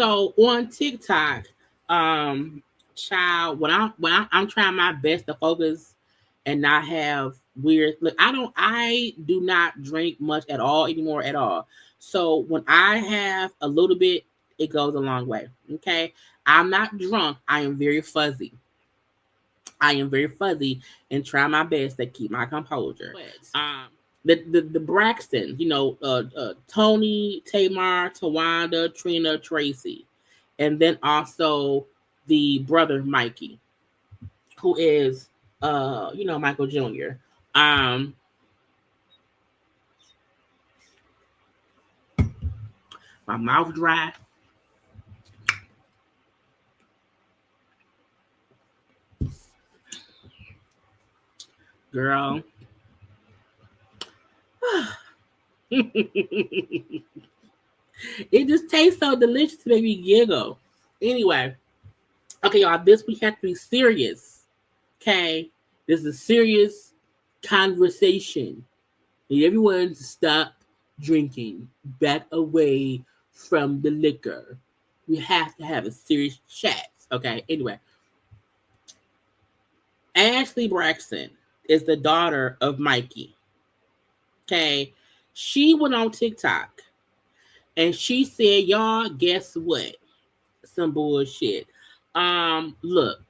So on TikTok, child, I'm trying my best to focus and not have weird. Look, I do not drink much at all anymore at all. So when I have a little bit, it goes a long way. Okay, I'm not drunk. I am very fuzzy. I am very fuzzy and try my best to keep my composure. The Braxton, Tony, Tamar, Tawanda, Trina, Tracy, and then also the brother Mikey, who is Michael Jr. Um, my mouth dry. Girl. It just tastes so delicious to make me giggle. Anyway, okay, y'all, this week has to be serious. Okay? This is a serious conversation. Need everyone to stop drinking. Back away from the liquor. We have to have a serious chat. Okay, anyway. Ashley Braxton is the daughter of Mikey. Okay? She went on TikTok and she said, y'all, guess what? Some bullshit. Look,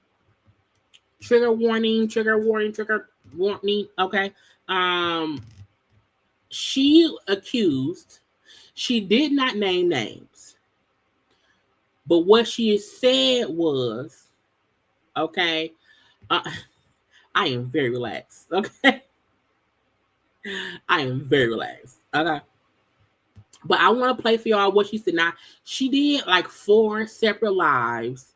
trigger warning, trigger warning, trigger warning. Okay. Um, she accused, she did not name names, but what she said was, okay, I am very relaxed. Okay. I am very relaxed. Okay. But I want to play for y'all what she said. Now, she did like 4 separate lives,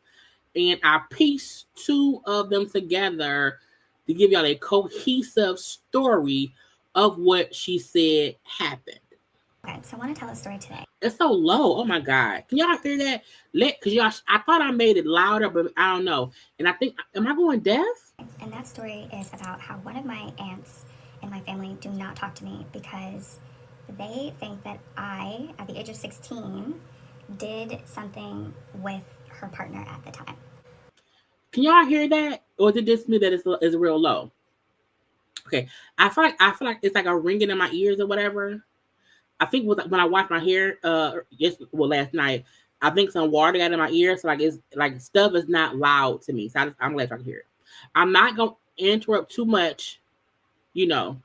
and I pieced 2 of them together to give y'all a cohesive story of what she said happened. Okay, so I want to tell a story today. It's so low. Oh my God. Can y'all hear that? Because y'all, I thought I made it louder, but I don't know. And I think, am I going deaf? And that story is about how one of my aunts in my family do not talk to me because they think that I, at the age of 16, did something with her partner at the time. Can y'all hear that? Or is it just me that is real low? Okay. I feel like it's like a ringing in my ears or whatever. I think when I washed my hair, last night, I think some water got in my ear, so like it's like stuff is not loud to me. So I'm glad y'all can hear it. I'm not gonna interrupt too much, you know.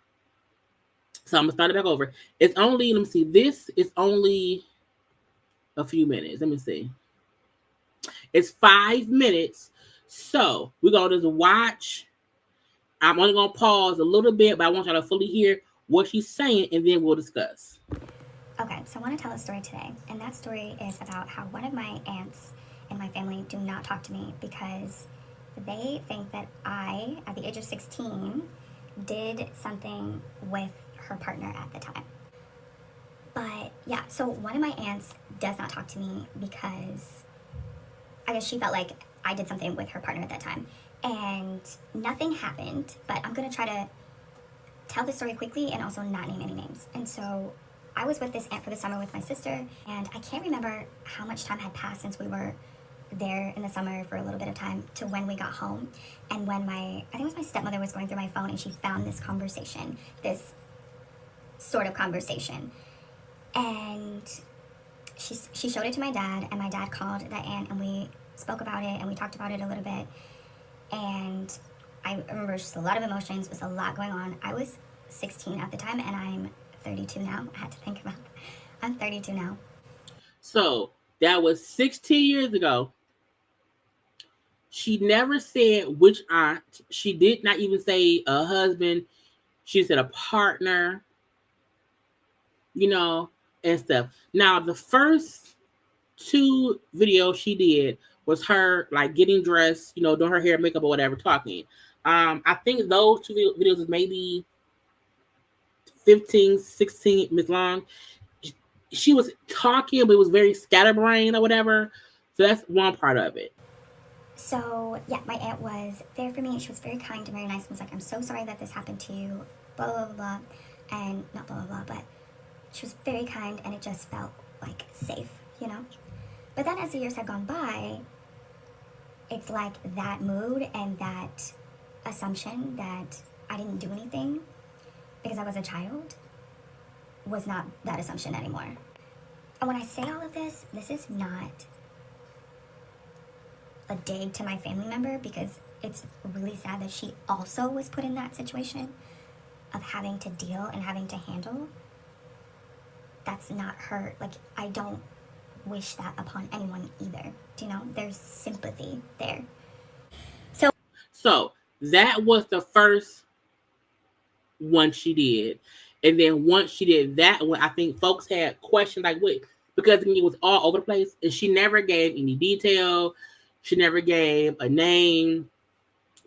So I'm gonna start it back over. It's only, let me see, this is only a few minutes. Let me see. It's 5 minutes. So we're gonna just watch. I'm only gonna pause a little bit, but I want y'all to fully hear what she's saying, and then we'll discuss. Okay, so I want to tell a story today, and that story is about how one of my aunts in my family do not talk to me because they think that I, at the age of 16, did something with her partner at the time. But yeah, so one of my aunts does not talk to me because I guess she felt like I did something with her partner at that time. And nothing happened, but I'm going to try to tell the story quickly and also not name any names. And so I was with this aunt for the summer with my sister, and I can't remember how much time had passed since we were there in the summer for a little bit of time to when we got home. And when I think it was my stepmother was going through my phone and she found this conversation, this sort of conversation. And she showed it to my dad, and my dad called that aunt and we spoke about it and we talked about it a little bit. And I remember just a lot of emotions, was a lot going on. I was 16 at the time and I'm 32 now. I had to think about it. I'm 32 now. So that was 16 years ago. She never said which aunt. She did not even say a husband. She said a partner, and stuff. Now, the first two videos she did was her like getting dressed, doing her hair, makeup, or whatever, talking. I think those two videos is maybe 15, 16 minutes long. She was talking, but it was very scatterbrained or whatever. So that's one part of it. So, yeah, my aunt was there for me. She was very kind and very nice and was like, I'm so sorry that this happened to you, blah, blah, blah, blah. And not blah, blah, blah, but she was very kind and it just felt like safe, But then as the years had gone by, it's like that mood and that assumption that I didn't do anything because I was a child was not that assumption anymore. And when I say all of this is not a dig to my family member because it's really sad that she also was put in that situation of having to deal and having to handle. That's not her. Like, I don't wish that upon anyone either. Do you know? There's sympathy there. So that was the first one she did. And then once she did that one, I think folks had questions like, what? Because it was all over the place. And she never gave any detail. She never gave a name.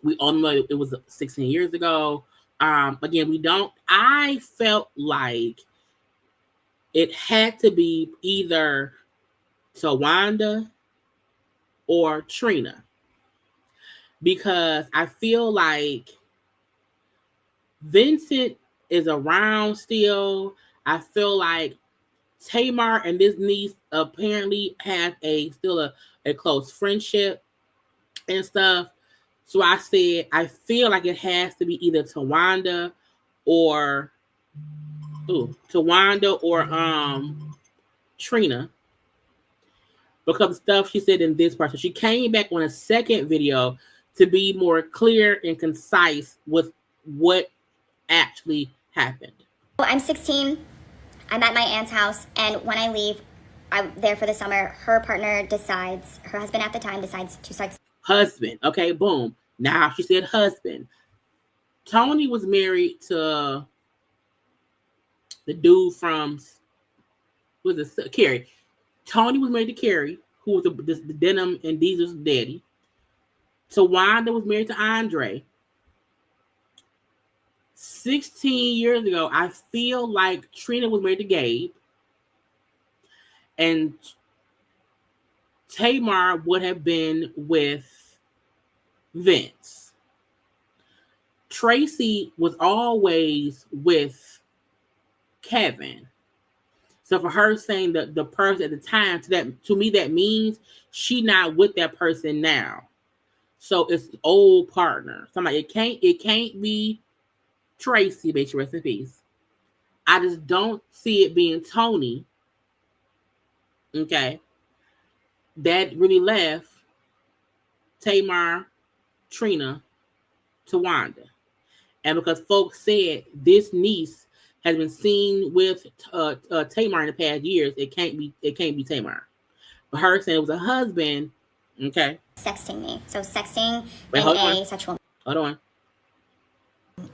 We all know it was 16 years ago. Again, I felt like it had to be either Tawanda or Trina. Because I feel like Vincent is around still. I feel like Tamar and this niece apparently have still a close friendship and stuff. So I said I feel like it has to be either Tawanda or Trina. Because of stuff she said in this part. So she came back on a second video to be more clear and concise with what actually happened. I'm 16. I'm at my aunt's house, and when I leave, I'm there for the summer. Her husband at the time decides to start. Husband. Okay, boom. Now she said husband. Tony was married to the dude from, Carrie. Tony was married to Carrie, who was the Denim and Diesel's daddy. Tawanda was married to Andre. 16 years ago, I feel like Trina was married to Gabe. And Tamar would have been with Vince. Tracy was always with Kevin. So for her saying that the person at the time, to me, that means she not with that person now. So it's an old partner. So I'm like, it can't be Tracy, bitch, rest in peace. I just don't see it being Tony. Okay. That really left Tamar, Trina, Tawanda. And because folks said this niece has been seen with Tamar in the past years, it can't be Tamar. But her saying it was a husband, okay. Sexting me. So sexting sexual. Hold on.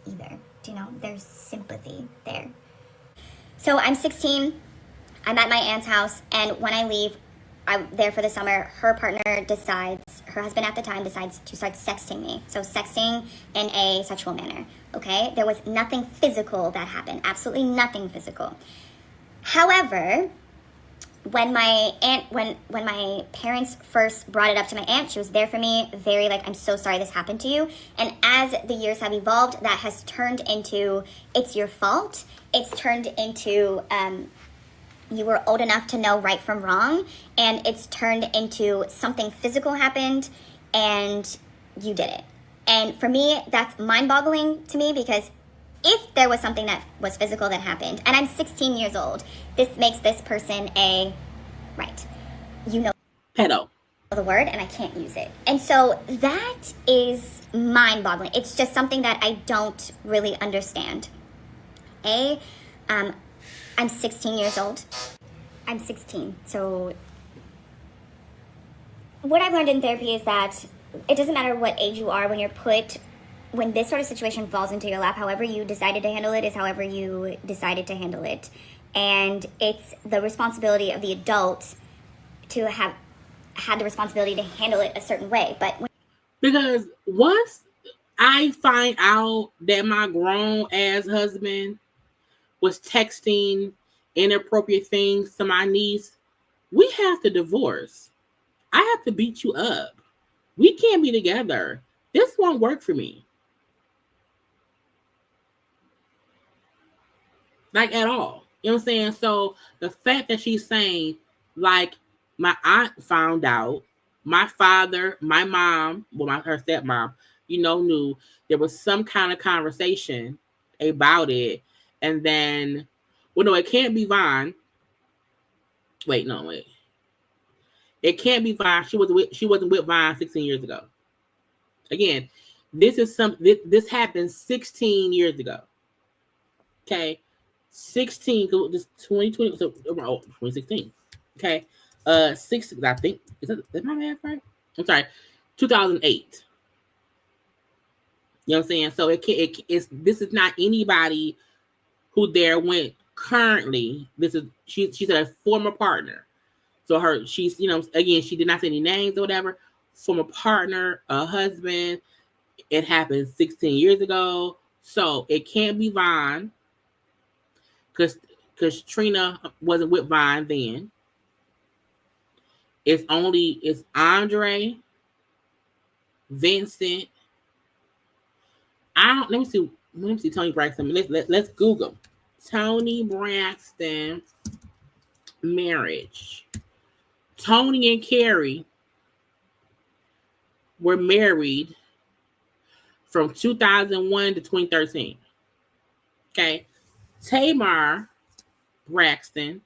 Either. Do you know? There's sympathy there. So I'm 16. I'm at my aunt's house, and when I leave, I'm there for the summer. Her husband at the time decides to start sexting me. So sexting in a sexual manner. Okay? There was nothing physical that happened. Absolutely nothing physical. However, when my parents first brought it up to my aunt, she was there for me, very like, I'm so sorry this happened to you. And as the years have evolved, that has turned into, it's your fault. It's turned into, you were old enough to know right from wrong. And it's turned into something physical happened and you did it. And for me, that's mind-boggling to me, because if there was something that was physical that happened, and I'm 16 years old, this makes this person pedo. The word, and I can't use it. And so that is mind-boggling. It's just something that I don't really understand. I'm 16 years old. I'm 16. So what I've learned in therapy is that it doesn't matter what age you are when this sort of situation falls into your lap, however you decided to handle it is however you decided to handle it. And it's the responsibility of the adult to have had the responsibility to handle it a certain way. But because once I find out that my grown ass husband was texting inappropriate things to my niece, we have to divorce. I have to beat you up. We can't be together. This won't work for me. Like at all. You know what I'm saying? So the fact that she's saying, like, my aunt found out, my father, my mom, well, her stepmom, knew there was some kind of conversation about it. And then, well, no, it can't be Vaughn. Wait. It can't be Vaughn. She wasn't with Vaughn 16 years ago. Again, this happened 16 years ago. Okay. 16, this 2020, so 2016. Okay. 6, I think, is my math right? I'm sorry, 2008. You know what I'm saying? So this is not anybody who there went currently. This is she's a former partner. So she's, again, she did not say any names or whatever. Former partner, a husband. It happened 16 years ago. So it can't be Vaughn. Because Trina wasn't with Vaughn then. It's Andre, Vincent. Let me see Tony Braxton. Let's Google Tony Braxton marriage. Tony and Carrie were married from 2001 to 2013. Okay. Tamar Braxton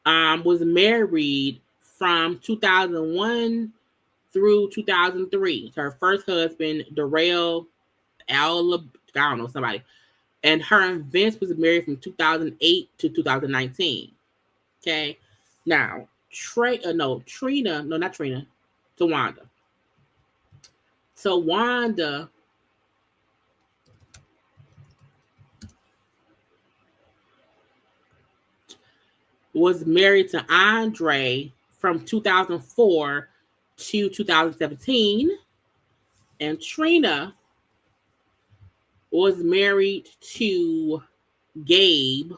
was married from 2001 through 2003 to her first husband, Darrell somebody. And her and Vince was married from 2008 to 2019. Okay. Now, Tawanda. So Wanda was married to Andre from 2004 to 2017. And Trina was married to Gabe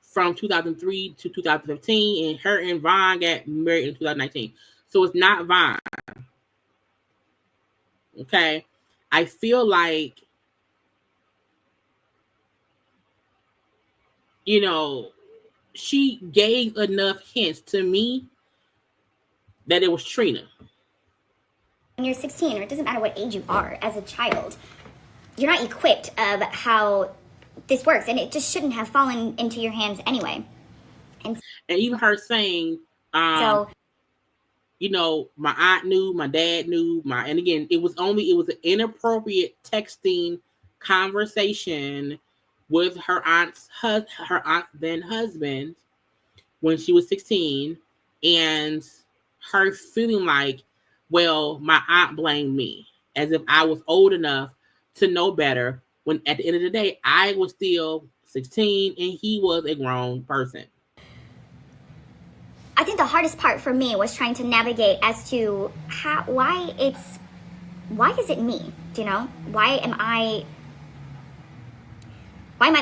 from 2003 to 2015. And her and Vaughn got married in 2019. So it's not Vaughn. Okay. I feel like, she gave enough hints to me that it was Trina. When you're 16, or it doesn't matter what age you are as a child, you're not equipped of how this works, and it just shouldn't have fallen into your hands anyway. And even her saying, my aunt knew, my dad knew, and again, it was an inappropriate texting conversation with her aunt's then husband when she was 16, and her feeling like, well, my aunt blamed me, as if I was old enough to know better, when at the end of the day, I was still 16 and he was a grown person. I think the hardest part for me was trying to navigate as to why is it me? Do you know? Why am I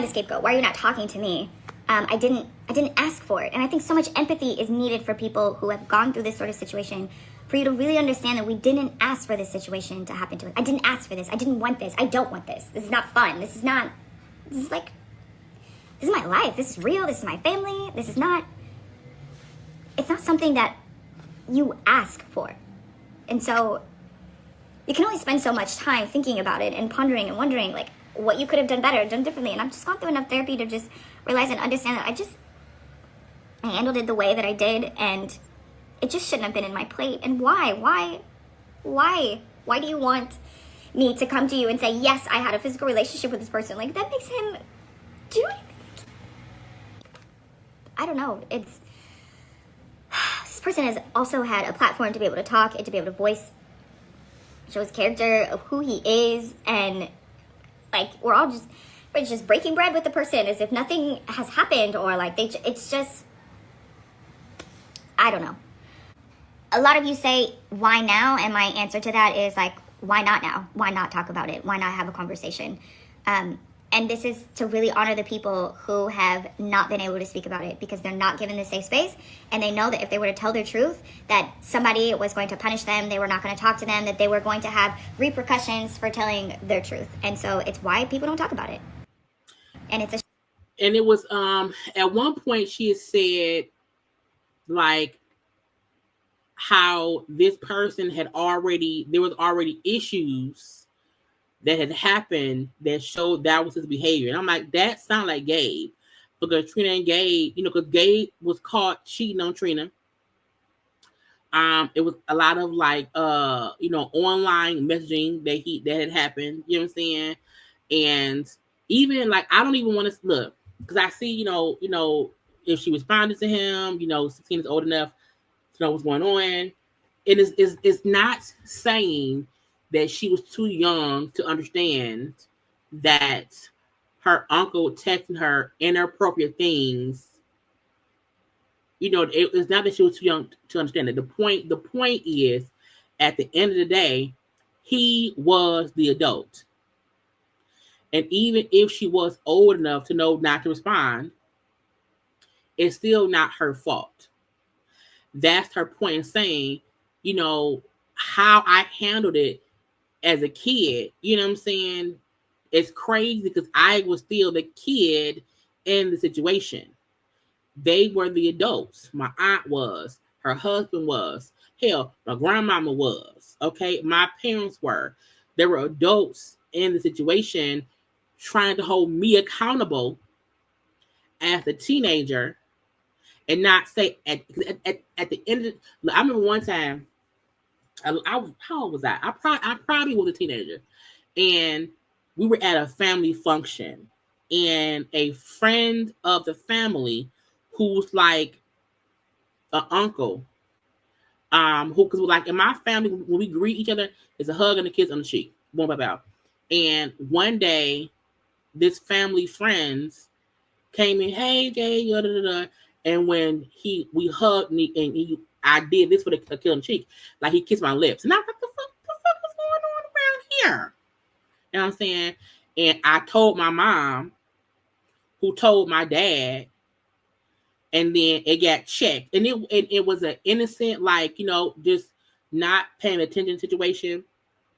the scapegoat? Why are you not talking to me? I didn't ask for it. And I think so much empathy is needed for people who have gone through this sort of situation, for you to really understand that we didn't ask for this situation to happen to us. I didn't ask for this. I didn't want this. I don't want this. This is not fun. This is my life. This is real. This is my family. It's not something that you ask for. And so you can only spend so much time thinking about it and pondering and wondering, like, what you could have done better, done differently. And I've just gone through enough therapy to just realize and understand that I handled it the way that I did, and it just shouldn't have been in my plate. And why do you want me to come to you and say, yes, I had a physical relationship with this person? Like, that makes him do it. I don't know. This person has also had a platform to be able to talk and to be able to voice, show his character of who he is, and like we're just breaking bread with the person as if nothing has happened, or like it's just, I don't know. A lot of you say, why now? And my answer to that is like, why not now? Why not talk about it? Why not have a conversation? And this is to really honor the people who have not been able to speak about it because they're not given the safe space. And they know that if they were to tell their truth, that somebody was going to punish them, they were not going to talk to them, that they were going to have repercussions for telling their truth. And so it's why people don't talk about it. And it's a And it was at one point she had said like how this person had already, there was already issues that had happened that showed that was his behavior. And I'm like, that sounds like Gabe. Because Trina and Gabe, because Gabe was caught cheating on Trina. It was a lot of like online messaging that had happened, you know what I'm saying? And even like I don't even want to look because I see, if she responded to him, 16 is old enough to know what's going on. It is not saying that she was too young to understand that her uncle texting her inappropriate things. It's not that she was too young to understand it. The point is, at the end of the day, he was the adult. And even if she was old enough to know not to respond, it's still not her fault. That's her point in saying, how I handled it as a kid, you know what I'm saying? It's crazy because I was still the kid in the situation. They were the adults. My aunt was, her husband was, hell, my grandmama was, okay? My parents were. There were adults in the situation trying to hold me accountable as a teenager and not say at the end of the, I remember one time, how old was I? I probably was a teenager. And we were at a family function. And a friend of the family who's like an uncle, because like in my family, when we greet each other, it's a hug and a kiss on the cheek. Boom, bow, bow. And one day, this family friends came in, hey Jay, da, da, da. And when we hugged I did this for the kiss on the cheek, like he kissed my lips, and I was like, the fuck is going on around here? You know what I'm saying? And I told my mom, who told my dad, and then it got checked, and it was an innocent, like just not paying attention situation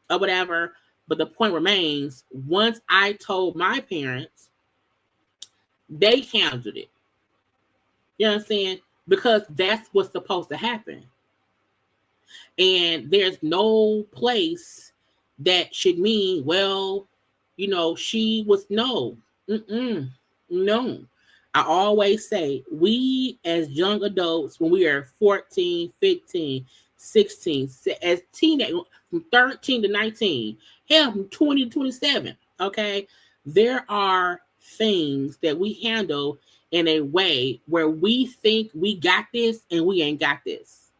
or whatever. But the point remains: once I told my parents, they handled it. You know what I'm saying? Because that's what's supposed to happen. And there's no place that should mean, well, she was no. No. I always say, we as young adults, when we are 14, 15, 16, as teenagers, from 13 to 19, hell, from 20 to 27, okay? There are things that we handle in a way where we think we got this and we ain't got this.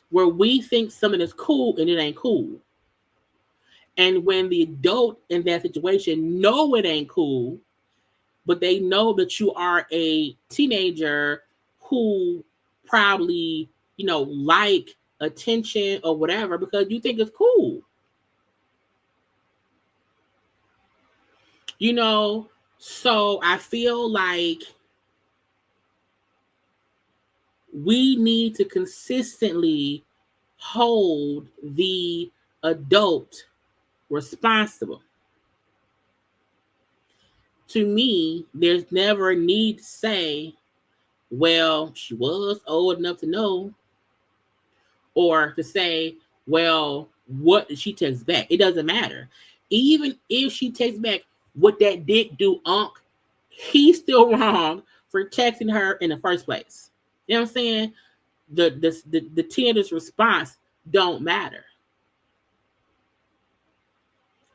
Where we think something is cool and it ain't cool. And when the adult in that situation know it ain't cool, but they know that you are a teenager who probably, like attention or whatever because you think it's cool. So I feel like we need to consistently hold the adult responsible. To me, there's never a need to say, well, she was old enough to know, or to say, well, what did she text back? It doesn't matter. Even if she texts back what that dick do, he's still wrong for texting her in the first place. You know what I'm saying? The teenager's response don't matter.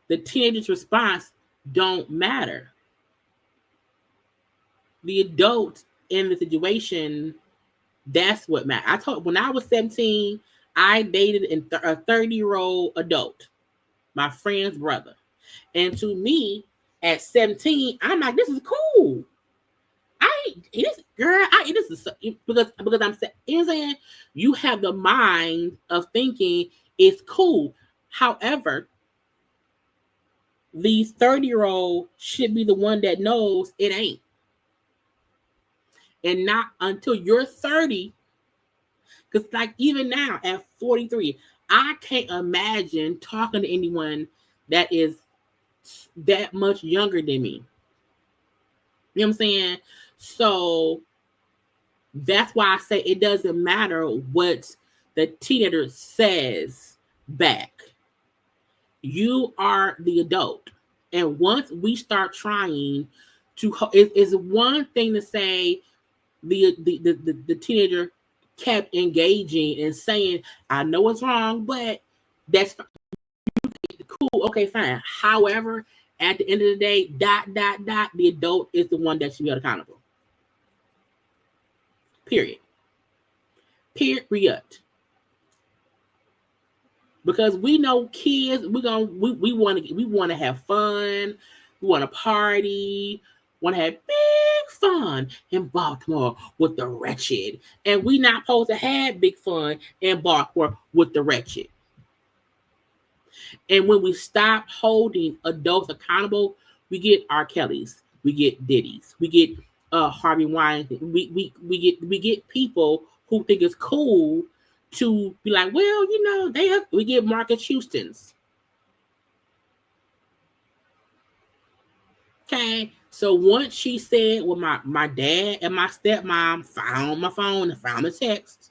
The teenager's response don't matter. The adult in the situation, that's what matters. When I was 17, I dated a 30-year-old adult, my friend's brother. And to me, at 17, I'm like, this is cool. I it is girl. I it is because I'm saying, you know what I'm saying, you have the mind of thinking it's cool. However, the 30-year-old should be the one that knows it ain't, and not until you're 30. Because like even now at 43, I can't imagine talking to anyone that is that much younger than me. You know what I'm saying? So that's why I say it doesn't matter what the teenager says back. You are the adult. And once we start trying to, it's one thing to say the teenager kept engaging and saying, I know it's wrong, but that's cool. Okay, fine. However, at the end of the day, the adult is the one that should be held accountable. Period. Period. Because we know kids, we want to have fun, we want to party, want to have big fun in Baltimore with the wretched, and we not supposed to have big fun in Baltimore with the wretched. And when we stop holding adults accountable, we get R. Kelly's, we get Diddy's, we get Harvey Weinstein, we get people who think it's cool to be like, well, we get Marcus Houston's. Okay. So once she said, well, my dad and my stepmom found my phone and found the text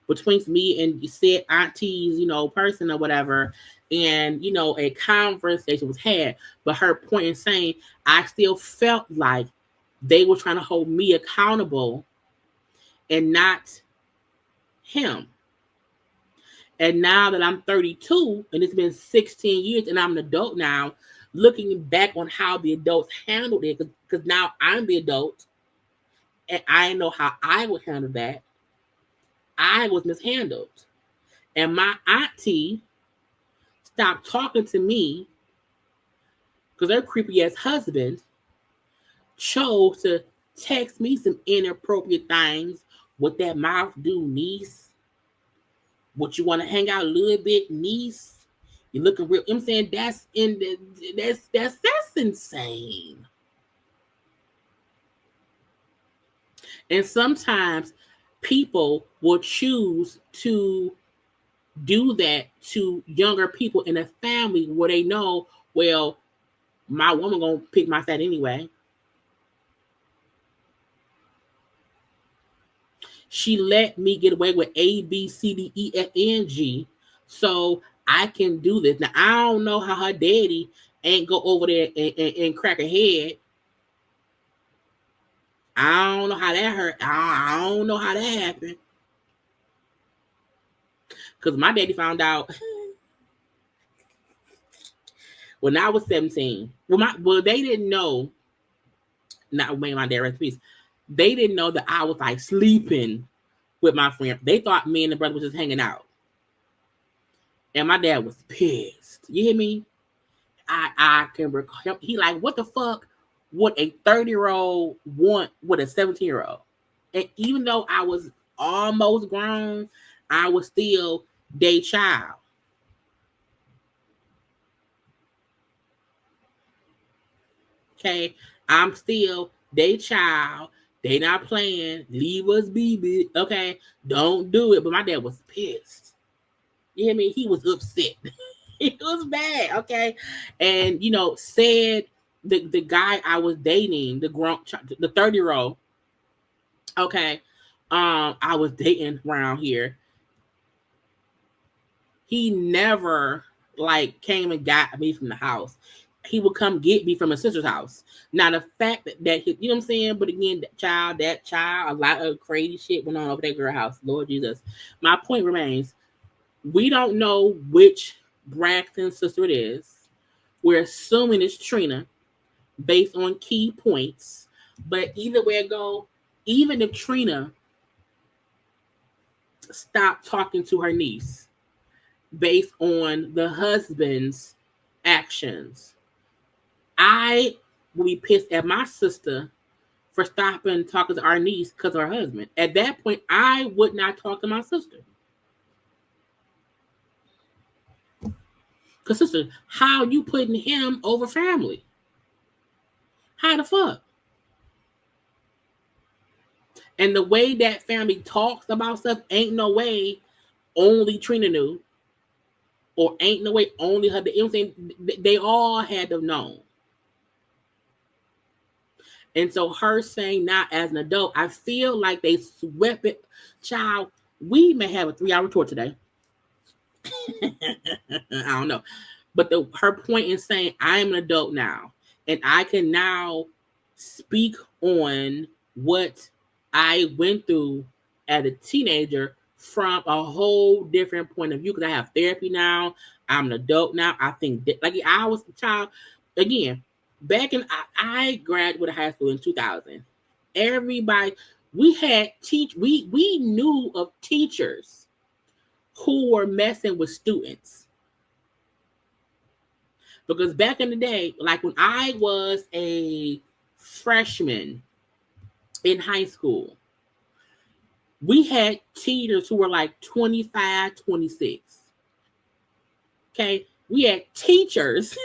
between me and said auntie's, person or whatever, and a conversation was had. But her point in saying, I still felt like they were trying to hold me accountable and not him. And now that I'm 32 and it's been 16 years and I'm an adult now, looking back on how the adults handled it, because now I'm the adult and I know how I would handle that. I was mishandled. And my auntie stopped talking to me because her creepy ass husband chose to text me some inappropriate things. What that mouth do, niece? What, you want to hang out a little bit, niece? You looking real. I'm saying that's insane. And sometimes people will choose to do that to younger people in a family where they know, well, my woman gonna pick my side anyway. She let me get away with A, B, C, D, E, F, N, G, so I can do this. Now I don't know how her daddy ain't go over there and crack a head. I don't know how that hurt. I don't know how that happened. Because my daddy found out when I was 17. Well, they didn't know. Not when my dad rest in peace. They didn't know that I was like sleeping with my friend. They thought me and the brother was just hanging out. And my dad was pissed. You hear me? I can recall. He like, what the fuck would a 30-year-old want with a 17-year-old? And even though I was almost grown, I was still their child. Okay, I'm still their child. They not playing. Leave us be. Okay, don't do it. But my dad was pissed. You hear me? He was upset. It was bad. Okay, and said the guy I was dating, the 30-year-old. Okay, I was dating around here. He never like came and got me from the house. He would come get me from his sister's house. Now the fact that he, you know what I'm saying, but again, that child, a lot of crazy shit went on over that girl house. Lord Jesus. My point remains, we don't know which Braxton sister it is. We're assuming it's Trina based on key points. But either way it go, even if Trina stopped talking to her niece based on the husband's actions, I will be pissed at my sister for stopping talking to our niece because of her husband. At that point, I would not talk to my sister. Because, sister, how you putting him over family? How the fuck? And the way that family talks about stuff ain't no way only Trina knew. Or ain't no way only her. You know what I'm saying? They all had to have known. And so her saying now as an adult, I feel like they swept it. Child, we may have a 3-hour tour today. I don't know. But her point in saying I am an adult now. And I can now speak on what I went through as a teenager from a whole different point of view. Because I have therapy now. I'm an adult now. I think that, like I was a child. Again, back in, I graduated high school in 2000. Everybody, we knew of teachers who were messing with students. Because back in the day, like when I was a freshman in high school, we had teachers who were like 25, 26. Okay? We had teachers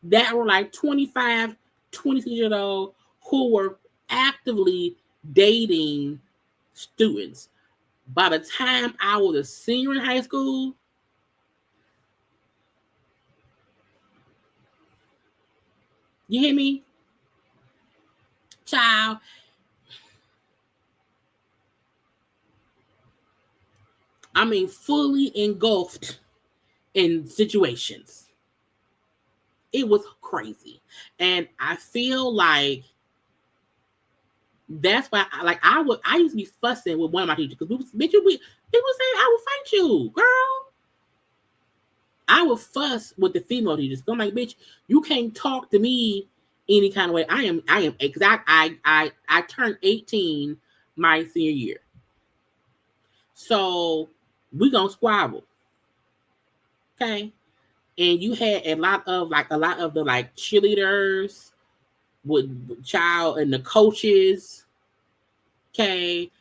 that were like 25, 26 years old who were actively dating students. By the time I was a senior in high school, you hear me? Child, I mean, fully engulfed in situations. It was crazy. And I feel like that's why I used to be fussing with one of my teachers because people saying I will fight you, girl. I would fuss with the female teachers. I'm like, bitch, you can't talk to me any kind of way. I am exact. I turned 18 my senior year. So we gonna squabble. Okay. And you had a lot of the like cheerleaders with child and the coaches, okay,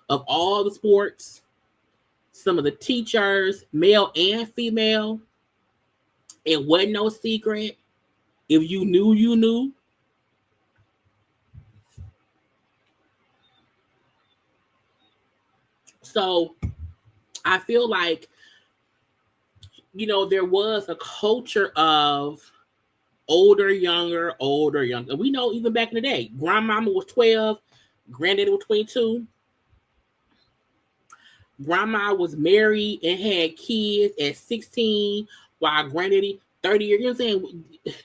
of all the sports, some of the teachers, male and female. It wasn't no secret. If you knew, you knew. So I feel like, there was a culture of older, younger. We know even back in the day, grandmama was 12, granddaddy was 22. Grandma was married and had kids at 16, while granddaddy 30 years. You know what I'm saying?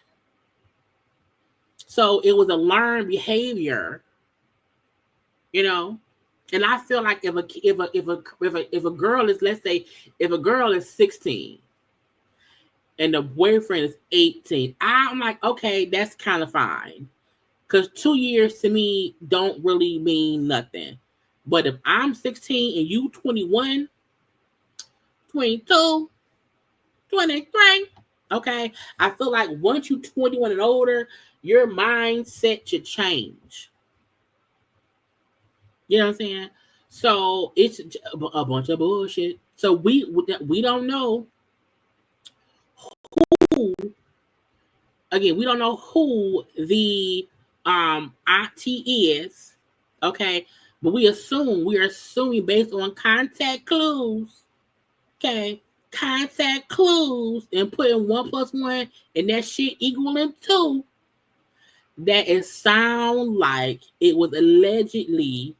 So it was a learned behavior, And I feel like if a girl is, let's say, if a girl is 16 and the boyfriend is 18, I'm like, okay, that's kind of fine. Because 2 years to me don't really mean nothing. But if I'm 16 and you 21, 22, 23, okay, I feel like once you 21 and older, your mindset should change. You know what I'm saying? So it's a bunch of bullshit. So we don't know who. Again, we don't know who the auntie is. Okay, but we're assuming based on contact clues. Okay, contact clues and putting 1 + 1 and that shit equaling 2. That it sound like it was allegedly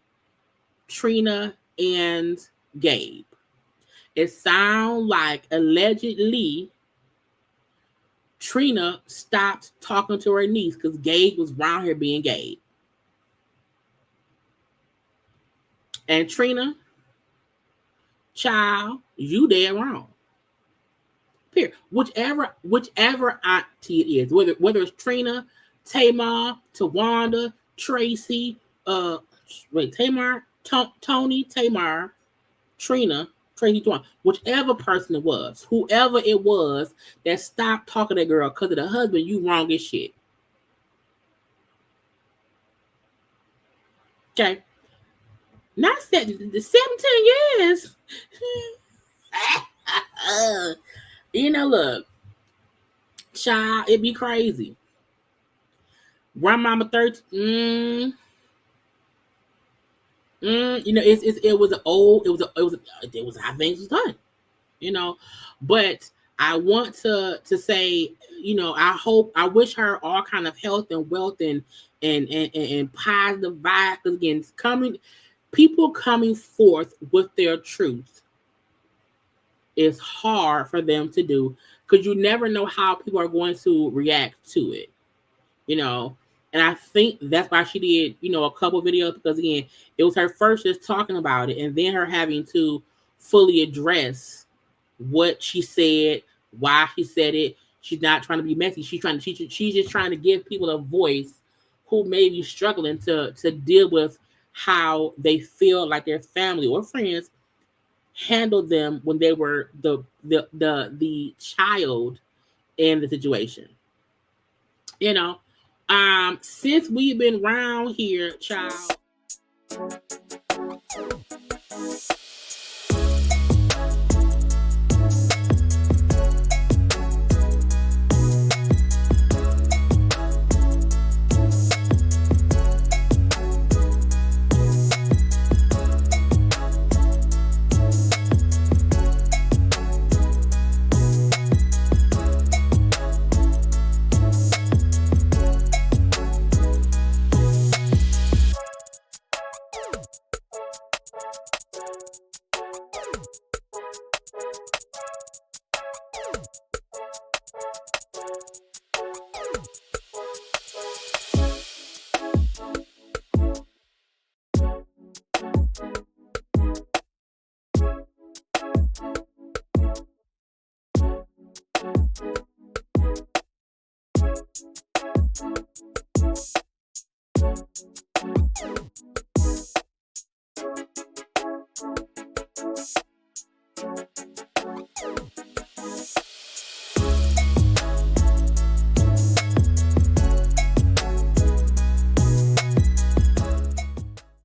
Trina and Gabe. It sound like allegedly Trina stopped talking to her niece because Gabe was around here being Gabe. And Trina, child, you dead wrong. Period. Whichever auntie it is, whether it's Trina, Tamar, Tawanda, Tracy, Tamar, Tony, Tamar, Trina, Tracy, Tawanda, whichever person it was, whoever it was that stopped talking to that girl because of the husband, you wrong as shit. Okay, not 17 years. Look, child, it be crazy. Grandmama 13. It was an old. It was. I think it was done. You know, but I want to say, I wish her all kind of health and wealth and positive vibes. 'Cause again, people coming forth with their truth is hard for them to do because you never know how people are going to react to it. you know. And I think that's why she did, a couple videos because again, it was her first just talking about it, and then her having to fully address what she said, why she said it. She's not trying to be messy. She's just trying to give people a voice who may be struggling to deal with how they feel like their family or friends handled them when they were the child in the situation. You know, since we've been around here, child.